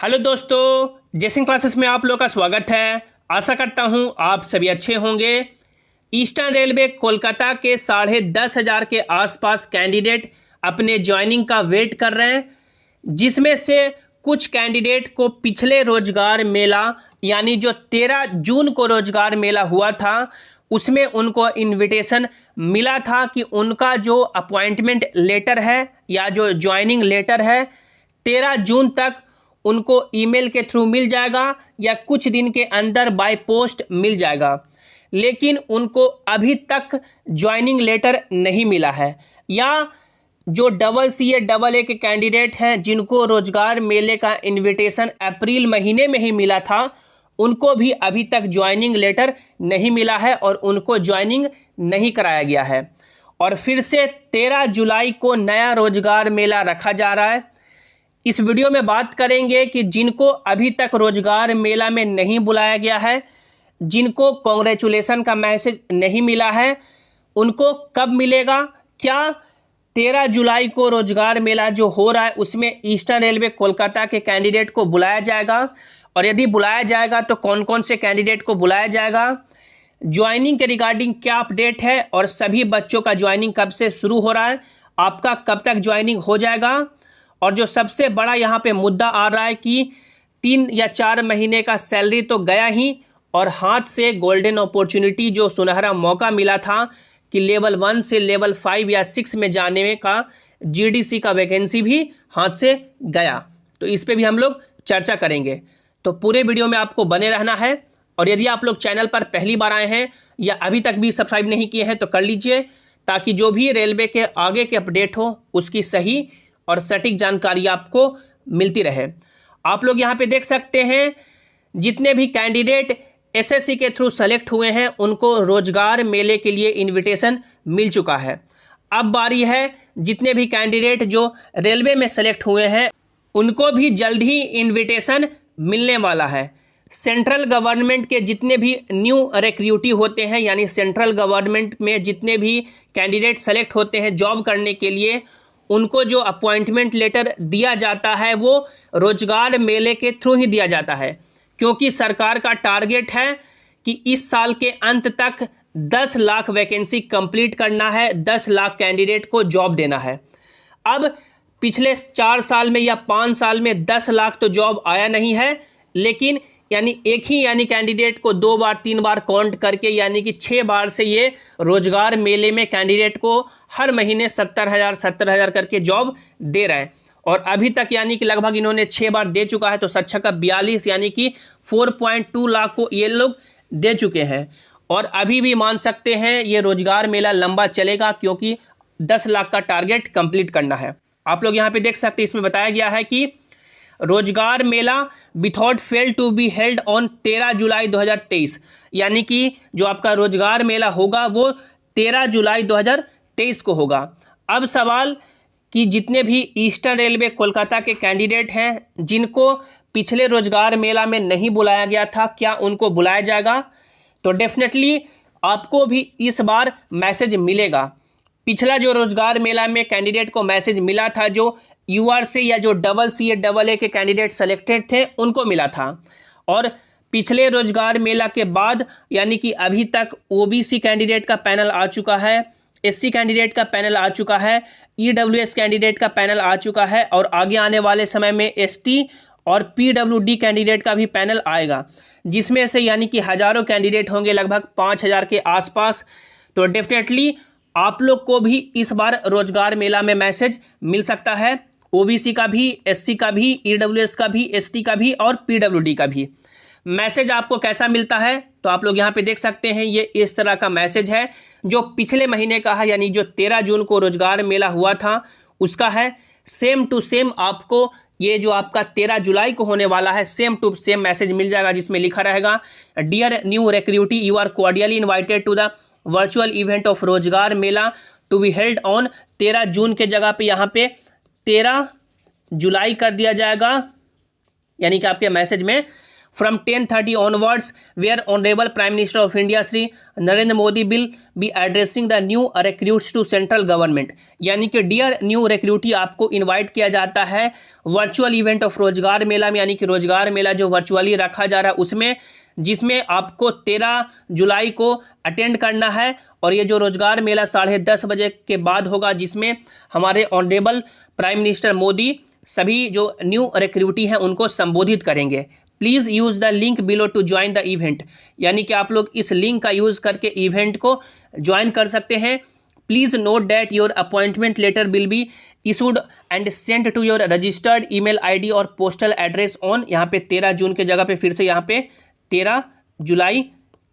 Hello दोस्तों, जेसिंग classes में आप लोग का स्वागत है। आशा करता हूं आप सभी अच्छे होंगे। ईस्टर्न रेलवे कोलकाता के 10,500 के आसपास कैंडिडेट अपने ज्वाइनिंग का वेट कर रहे हैं, जिसमें से कुछ कैंडिडेट को पिछले रोजगार मेला यानी जो 13 जून को रोजगार मेला हुआ था उसमें उनको इनविटेशन मिला था कि उनका जो अपॉइंटमेंट लेटर है या जो ज्वाइनिंग लेटर है 13 जून तक उनको ईमेल के थ्रू मिल जाएगा या कुछ दिन के अंदर बाय पोस्ट मिल जाएगा। लेकिन उनको अभी तक ज्वाइनिंग लेटर नहीं मिला है, या जो CA के कैंडिडेट हैं जिनको रोजगार मेले का इनविटेशन अप्रैल महीने में ही मिला था, उनको भी अभी तक ज्वाइनिंग लेटर नहीं मिला है और उनको ज्वाइनिंग नहीं कराया गया है। और फिर से 13 जुलाई को नया रोजगार मेला रखा जा रहा है। इस वीडियो में बात करेंगे कि जिनको अभी तक रोजगार मेला में नहीं बुलाया गया है, जिनको कांग्रेचुलेशन का मैसेज नहीं मिला है, उनको कब मिलेगा। क्या 13 जुलाई को रोजगार मेला जो हो रहा है उसमें ईस्टर्न रेलवे कोलकाता के कैंडिडेट को बुलाया जाएगा, और यदि बुलाया जाएगा तो कौन कौन से कैंडिडेट को बुलाया जाएगा, ज्वाइनिंग के रिगार्डिंग क्या अपडेट है, और सभी बच्चों का ज्वाइनिंग कब से शुरू हो रहा है, आपका कब तक ज्वाइनिंग हो जाएगा। और जो सबसे बड़ा यहाँ पे मुद्दा आ रहा है कि 3 या 4 महीने का सैलरी तो गया ही, और हाथ से गोल्डन अपॉर्चुनिटी जो सुनहरा मौका मिला था कि लेवल 1 से लेवल 5 या 6 में जाने का GDC का वैकेंसी भी हाथ से गया। तो इस पे भी हम लोग चर्चा करेंगे, तो पूरे वीडियो में आपको बने रहना है। और यदि आप लोग चैनल पर पहली बार आए हैं या अभी तक भी सब्सक्राइब नहीं किए हैं तो कर लीजिए, ताकि जो भी रेलवे के आगे के अपडेट हो उसकी सही और सटीक जानकारी आपको मिलती रहे। आप लोग यहाँ पे देख सकते हैं जितने भी कैंडिडेट SSC के थ्रू सेलेक्ट हुए हैं उनको रोजगार मेले के लिए इनविटेशन मिल चुका है। अब बारी है जितने भी कैंडिडेट जो रेलवे में सेलेक्ट हुए हैं उनको भी जल्द ही इनविटेशन मिलने वाला है। सेंट्रल गवर्नमेंट के जितने भी न्यू रिक्रूटी होते हैं, यानी सेंट्रल गवर्नमेंट में जितने भी कैंडिडेट सेलेक्ट होते हैं जॉब करने के लिए, उनको जो अपॉइंटमेंट लेटर दिया जाता है वो रोजगार मेले के थ्रू ही दिया जाता है, क्योंकि सरकार का टारगेट है कि इस साल के अंत तक 10 लाख वैकेंसी कंप्लीट करना है, 10 लाख कैंडिडेट को जॉब देना है। अब पिछले 4 साल में या 5 साल में 10 लाख तो जॉब आया नहीं है, लेकिन एक ही कैंडिडेट को 2 बार 3 बार काउंट करके यानी कि 6 बार से ये रोजगार मेले में कैंडिडेट को हर महीने 70,000 करके जॉब दे रहे हैं। और अभी तक यानी कि लगभग इन्होंने 6 बार दे चुका है, तो 42 यानी कि 4.2 लाख को ये लोग दे चुके हैं। और अभी भी मान सकते हैं ये रोजगार मेला लंबा चलेगा, क्योंकि 10 लाख का टारगेट कंप्लीट करना है। आप लोग यहाँ पे देख सकते हैं, इसमें बताया गया है कि रोजगार मेला without fail to be held on 13 जुलाई 2023, यानी कि जो आपका रोजगार मेला होगा वो 13 जुलाई 2023 को होगा। अब सवाल कि जितने भी ईस्टर्न रेलवे कोलकाता के कैंडिडेट हैं जिनको पिछले रोजगार मेला में नहीं बुलाया गया था, क्या उनको बुलाया जाएगा। तो डेफिनेटली आपको भी इस बार मैसेज मिलेगा। पिछला जो रोजगार मेला में कैंडिडेट को मैसेज मिला था, जो URC या जो CA के कैंडिडेट सेलेक्टेड थे उनको मिला था, और पिछले रोजगार मेला के बाद यानी कि अभी तक OBC कैंडिडेट का पैनल आ चुका है, SC कैंडिडेट का पैनल आ चुका है, EWS कैंडिडेट का पैनल आ चुका है, और आगे आने वाले समय में ST और PWD कैंडिडेट का भी पैनल आएगा, जिसमें से यानी कि हजारों कैंडिडेट होंगे, लगभग 5,000 के आसपास। तो डेफिनेटली आप लोग को भी इस बार रोजगार मेला में मैसेज मिल सकता है, OBC का भी, SC का भी, EWS का भी, ST का भी और PWD का भी। मैसेज आपको कैसा मिलता है तो आप लोग यहाँ पे देख सकते हैं, ये इस तरह का मैसेज है जो पिछले महीने का है, यानी जो 13 जून को रोजगार मेला हुआ था उसका है। सेम टू सेम आपको ये जो आपका 13 जुलाई को होने वाला है सेम टू सेम मैसेज मिल जाएगा, जिसमें लिखा रहेगा dear new recruitee, you are cordially invited to the virtual event of रोजगार मेला to be held on 13 June के जगह पे यहाँ पे 13 जुलाई कर दिया जाएगा, यानी कि आपके मैसेज में from 10:30 onwards, where Honorable Prime Minister of India Shri Narendra Modi will be addressing the new recruits to central government। यानी कि डियर न्यू रिक्रूटी आपको इनवाइट किया जाता है वर्चुअल इवेंट ऑफ रोजगार मेला में, यानी कि रोजगार मेला जो वर्चुअली रखा जा रहा है उसमें, जिसमें आपको 13 जुलाई को अटेंड करना है। और ये जो रोजगार मेला 10:30 बजे के बाद होगा, जिसमें हमारे ऑनरेबल प्राइम मिनिस्टर मोदी सभी जो न्यू रिक्रूटी हैं उनको संबोधित करेंगे। Please use the link below to join the event, यानी कि आप लोग इस लिंक का यूज़ करके इवेंट को ज्वाइन कर सकते हैं। Please note that your appointment letter will be issued and sent to your registered email ID और पोस्टल एड्रेस ऑन, यहाँ पे 13 जून के जगह पे फिर से यहाँ पे 13 जुलाई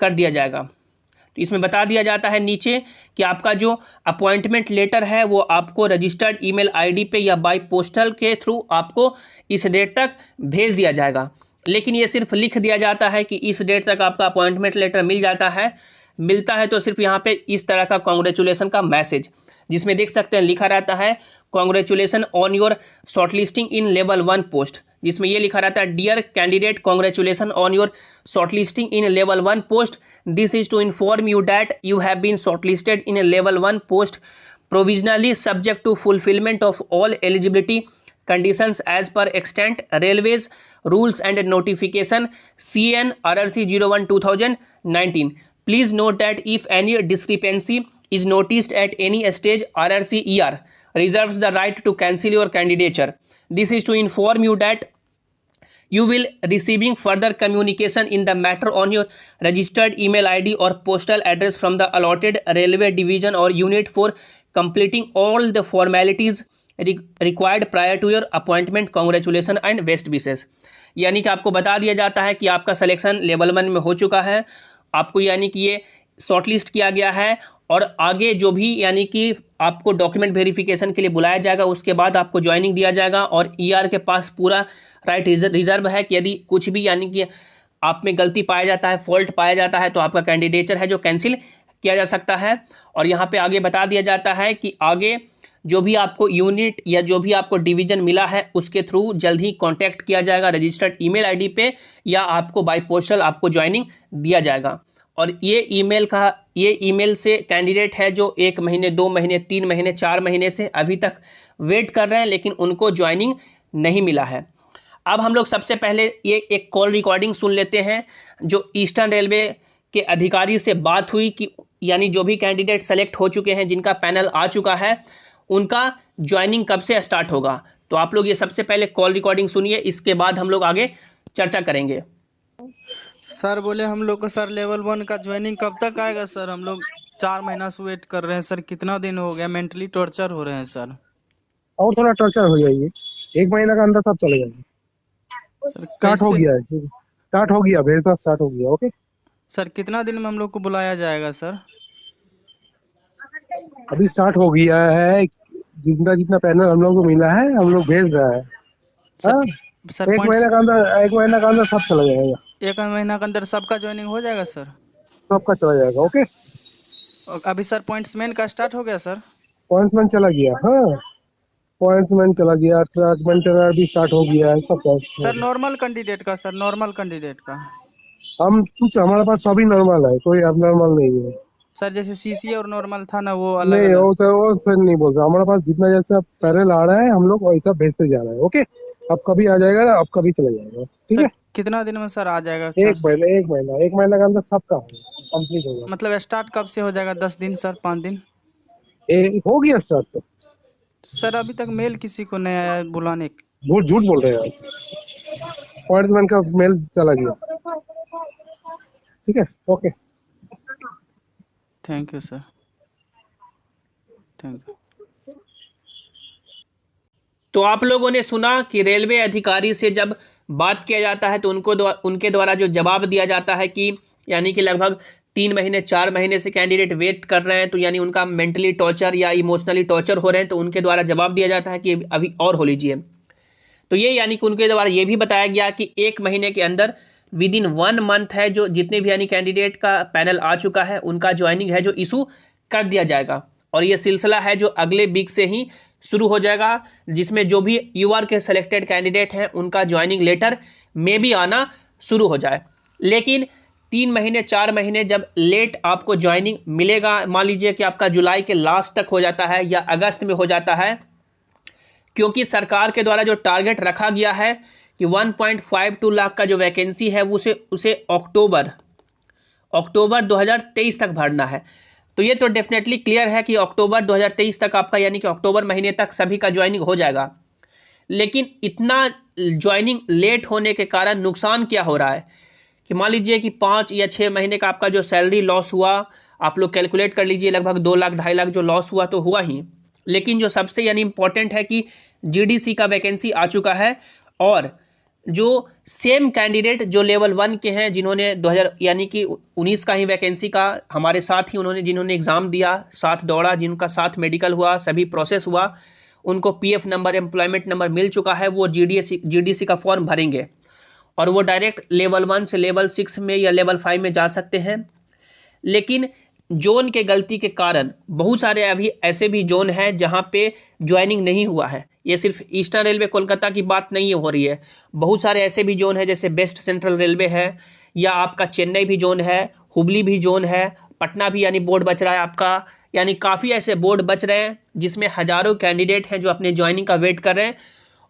कर दिया जाएगा। तो इसमें बता दिया जाता है नीचे कि आपका जो अपॉइंटमेंट लेटर है वो आपको रजिस्टर्ड ईमेल आईडी पे या बाय पोस्टल के थ्रू आपको इस डेट तक भेज दिया जाएगा। लेकिन ये सिर्फ लिख दिया जाता है कि इस डेट तक आपका अपॉइंटमेंट लेटर मिलता है तो सिर्फ यहाँ पे इस तरह का कॉन्ग्रेचुलेसन का मैसेज, जिसमें देख सकते हैं लिखा रहता है congratulation on your shortlisting in level 1 post, जिसमें ये लिखा रहता है dear candidate congratulation on your shortlisting in level 1 post, this is to inform you that you have been shortlisted in level 1 post provisionally subject to fulfilment of all eligibility conditions as per extant railways rules and notification CN RRC 01/2019। Please note that if any discrepancy is noticed at any stage, RRC ER reserves the right to cancel your candidature। This is to inform you that you will receiving further communication in the matter on your registered email ID or postal address from the allotted railway division or unit for completing all the formalities required prior to your appointment. Congratulation and best wishes, यानी कि आपको बता दिया जाता है कि आपका selection level 1 में हो चुका है, आपको यानी कि ये शॉर्टलिस्ट किया गया है और आगे जो भी यानी कि आपको डॉक्यूमेंट वेरिफिकेशन के लिए बुलाया जाएगा, उसके बाद आपको ज्वाइनिंग दिया जाएगा। और ईआर के पास पूरा राइट रिजर्व है कि यदि कुछ भी यानी कि आप में गलती पाया जाता है, फॉल्ट पाया जाता है, तो आपका कैंडिडेचर है जो कैंसिल किया जा सकता है। और यहाँ पे आगे बता दिया जाता है कि आगे जो भी आपको यूनिट या जो भी आपको डिवीजन मिला है उसके थ्रू जल्द ही कांटेक्ट किया जाएगा रजिस्टर्ड ईमेल आईडी पे, या आपको बाय पोस्टल आपको ज्वाइनिंग दिया जाएगा। और ये ईमेल से कैंडिडेट है जो 1 महीने 2 महीने 3 महीने 4 महीने से अभी तक वेट कर रहे हैं, लेकिन उनको ज्वाइनिंग नहीं मिला है। अब हम लोग सबसे पहले ये एक कॉल रिकॉर्डिंग सुन लेते हैं जो ईस्टर्न रेलवे के अधिकारी से बात हुई कि यानी जो भी कैंडिडेट सेलेक्ट हो चुके हैं, जिनका पैनल आ चुका है, उनका ज्वाइनिंग कब से स्टार्ट होगा। तो आप लोग ये सबसे पहले कॉल रिकॉर्डिंग सुनिए, इसके बाद हम लोग आगे चर्चा करेंगे। सर बोले हम लोग को सर लेवल 1 का ज्वाइनिंग कब तक आएगा सर? हम लोग 4 महीना से वेट कर रहे हैं सर, कितना दिन हो गया, मेंटली टॉर्चर हो रहे हैं सर। और थोड़ा टॉर्चर हो जाइए, 1 महीना का अंदर सब चले जाएंगे। स्टार्ट हो गया है, भेजना स्टार्ट हो गया। ओके सर, कितना दिन में हम लोग को बुलाया जाएगा सर? अभी स्टार्ट हो गया है, जितना पैनल हम लोग को मिला है हम लोग भेज रहा है सर। 1 महीना का अंदर सब चला जाएगा। 1 महीना के अंदर सबका ज्वाइनिंग हो जाएगा सर? सबका चला जाएगा। ओके अभी सर पॉइंट्समैन का स्टार्ट हो गया सर? पॉइंट्समैन चला गया, हाँ पॉइंट्समैन चला गया, ट्रक मेंटेनर भी स्टार्ट हो गया है सब। सर नॉर्मल कैंडिडेट का सर, नॉर्मल कैंडिडेट का हमारे पास सभी नॉर्मल है, कोई अबनॉर्मल नहीं है सर। जैसे सीसी और नॉर्मल था ना, वो अलग नहीं, वो सर नहीं बोल रहा। हमारे पास जितना जैसा पैनल आ रहा है हम लोग वैसा भेजते जा रहे हैं। ओके अब कभी आ जाएगा, अब कभी चला जाएगा। ठीक है, कितना दिन में सर आ जाएगा? 1 महीना का अंदर सबका कंप्लीट होगा। मतलब स्टार्ट कब से हो जाएगा? 10 दिन सर, 5 दिन हो गया स्टार्ट तो सर। अभी तक मेल किसी को नहीं आया बुलाने? झूठ बोल रहे हैं, पॉइंट्समैन का मेल चला गया। ठीक है, okay thank you sir, thank you. तो आप लोगों ने सुना कि रेलवे अधिकारी से जब बात किया जाता है तो उनके द्वारा जो जवाब दिया जाता है कि यानी कि लगभग 3 महीने 4 महीने से कैंडिडेट वेट कर रहे हैं, तो यानी उनका मेंटली टॉर्चर या इमोशनली टॉर्चर हो रहे हैं, तो उनके द्वारा जवाब दिया जाता है कि अभी और हो लीजिए। तो ये यानी कि उनके द्वारा ये भी बताया गया कि 1 महीने के अंदर विद इन 1 मंथ है जो जितने भी यानी कैंडिडेट का पैनल आ चुका है उनका ज्वाइनिंग है जो इशू कर दिया जाएगा। और ये सिलसिला है जो अगले वीक से ही शुरू हो जाएगा, जिसमें जो भी यूआर के सेलेक्टेड कैंडिडेट हैं उनका ज्वाइनिंग लेटर में भी आना शुरू हो जाए। लेकिन 3 महीने 4 महीने जब लेट आपको ज्वाइनिंग मिलेगा, मान लीजिए कि आपका जुलाई के लास्ट तक हो जाता है या अगस्त में हो जाता है, क्योंकि सरकार के द्वारा जो टारगेट रखा गया है कि 1.52 लाख का जो वैकेंसी है उसे अक्टूबर 2023 तक भरना है। तो ये तो डेफिनेटली क्लियर है कि अक्टूबर 2023 तक आपका, यानी कि अक्टूबर महीने तक सभी का ज्वाइनिंग हो जाएगा। लेकिन इतना ज्वाइनिंग लेट होने के कारण नुकसान क्या हो रहा है कि मान लीजिए कि 5 या 6 महीने का आपका जो सैलरी लॉस हुआ, आप लोग कैलकुलेट कर लीजिए, लगभग 2 लाख 2.5 लाख जो लॉस हुआ तो हुआ ही। लेकिन जो सबसे यानी इंपॉर्टेंट है कि जीडीसी का वैकेंसी आ चुका है, और जो सेम कैंडिडेट जो लेवल 1 के हैं, जिन्होंने 2019 का ही वैकेंसी का हमारे साथ ही जिन्होंने एग्ज़ाम दिया, साथ दौड़ा, जिनका साथ मेडिकल हुआ, सभी प्रोसेस हुआ, उनको पीएफ नंबर, एम्प्लॉयमेंट नंबर मिल चुका है, वो जीडीसी का फॉर्म भरेंगे और वो डायरेक्ट लेवल 1 से लेवल 6 में या लेवल 5 में जा सकते हैं। लेकिन जोन के गलती के कारण बहुत सारे अभी ऐसे भी जोन हैं जहां पे ज्वाइनिंग नहीं हुआ है। ये सिर्फ ईस्टर्न रेलवे कोलकाता की बात नहीं हो रही है, बहुत सारे ऐसे भी जोन है, जैसे बेस्ट सेंट्रल रेलवे है, या आपका चेन्नई भी जोन है, हुबली भी जोन है, पटना भी यानी बोर्ड बच रहा है आपका, यानी काफ़ी ऐसे बोर्ड बच रहे हैं जिसमें हज़ारों कैंडिडेट हैं जो अपने ज्वाइनिंग का वेट कर रहे हैं।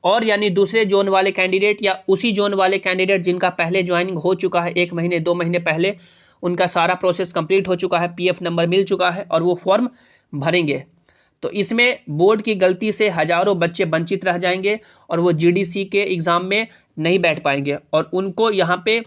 और यानी दूसरे जोन वाले कैंडिडेट या उसी जोन वाले कैंडिडेट जिनका पहले ज्वाइनिंग हो चुका है 1 महीने 2 महीने पहले, उनका सारा प्रोसेस कंप्लीट हो चुका है, पीएफ नंबर मिल चुका है और वो फॉर्म भरेंगे। तो इसमें बोर्ड की गलती से हज़ारों बच्चे वंचित रह जाएंगे और वो जीडीसी के एग्ज़ाम में नहीं बैठ पाएंगे। और उनको यहाँ पे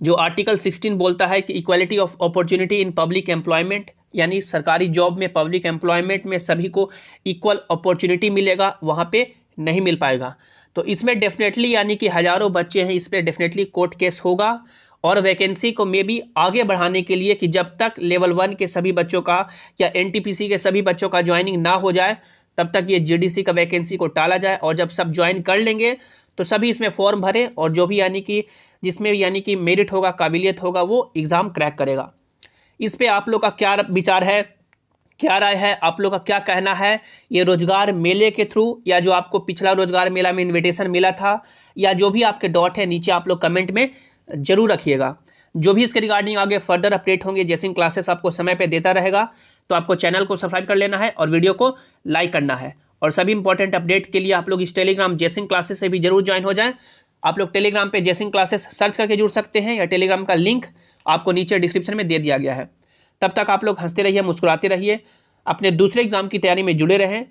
जो आर्टिकल 16 बोलता है कि equality of opportunity in public employment, यानी सरकारी जॉब में, पब्लिक एम्प्लॉयमेंट में सभी को इक्वल अपॉर्चुनिटी मिलेगा, वहाँ पे नहीं मिल पाएगा। तो इसमें डेफिनेटली यानी कि हज़ारों बच्चे हैं, इस पर डेफिनेटली कोर्ट केस होगा। और वैकेंसी को मे भी आगे बढ़ाने के लिए कि जब तक लेवल 1 के सभी बच्चों का या एनटीपीसी के सभी बच्चों का ज्वाइनिंग ना हो जाए, तब तक ये जीडीसी का वैकेंसी को टाला जाए। और जब सब ज्वाइन कर लेंगे तो सभी इसमें फॉर्म भरें, और जो भी यानी कि जिसमें यानी कि मेरिट होगा, काबिलियत होगा, वो एग्ज़ाम क्रैक करेगा। इस पर आप लोग का क्या विचार है, क्या राय है, आप लोग का क्या कहना है? ये रोजगार मेले के थ्रू, या जो आपको पिछला रोजगार मेला में इन्विटेशन मिला था, या जो भी आपके डॉट है नीचे आप लोग कमेंट में जरूर रखिएगा। जो भी इसके रिगार्डिंग आगे फर्दर अपडेट होंगे, जैसिंग क्लासेस आपको समय पे देता रहेगा, तो आपको चैनल को सब्सक्राइब कर लेना है और वीडियो को लाइक करना है। और सभी इंपॉर्टेंट अपडेट के लिए आप लोग इस टेलीग्राम जैसिंग क्लासेस से भी जरूर ज्वाइन हो जाएं। आप लोग टेलीग्राम पे जैसिंग क्लासेस सर्च करके जुड़ सकते हैं, या टेलीग्राम का लिंक आपको नीचे डिस्क्रिप्शन में दे दिया गया है। तब तक आप लोग हंसते रहिए, मुस्कुराते रहिए, अपने दूसरे एग्जाम की तैयारी में जुड़े रहें।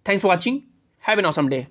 Thanks for watching, have an awesome day.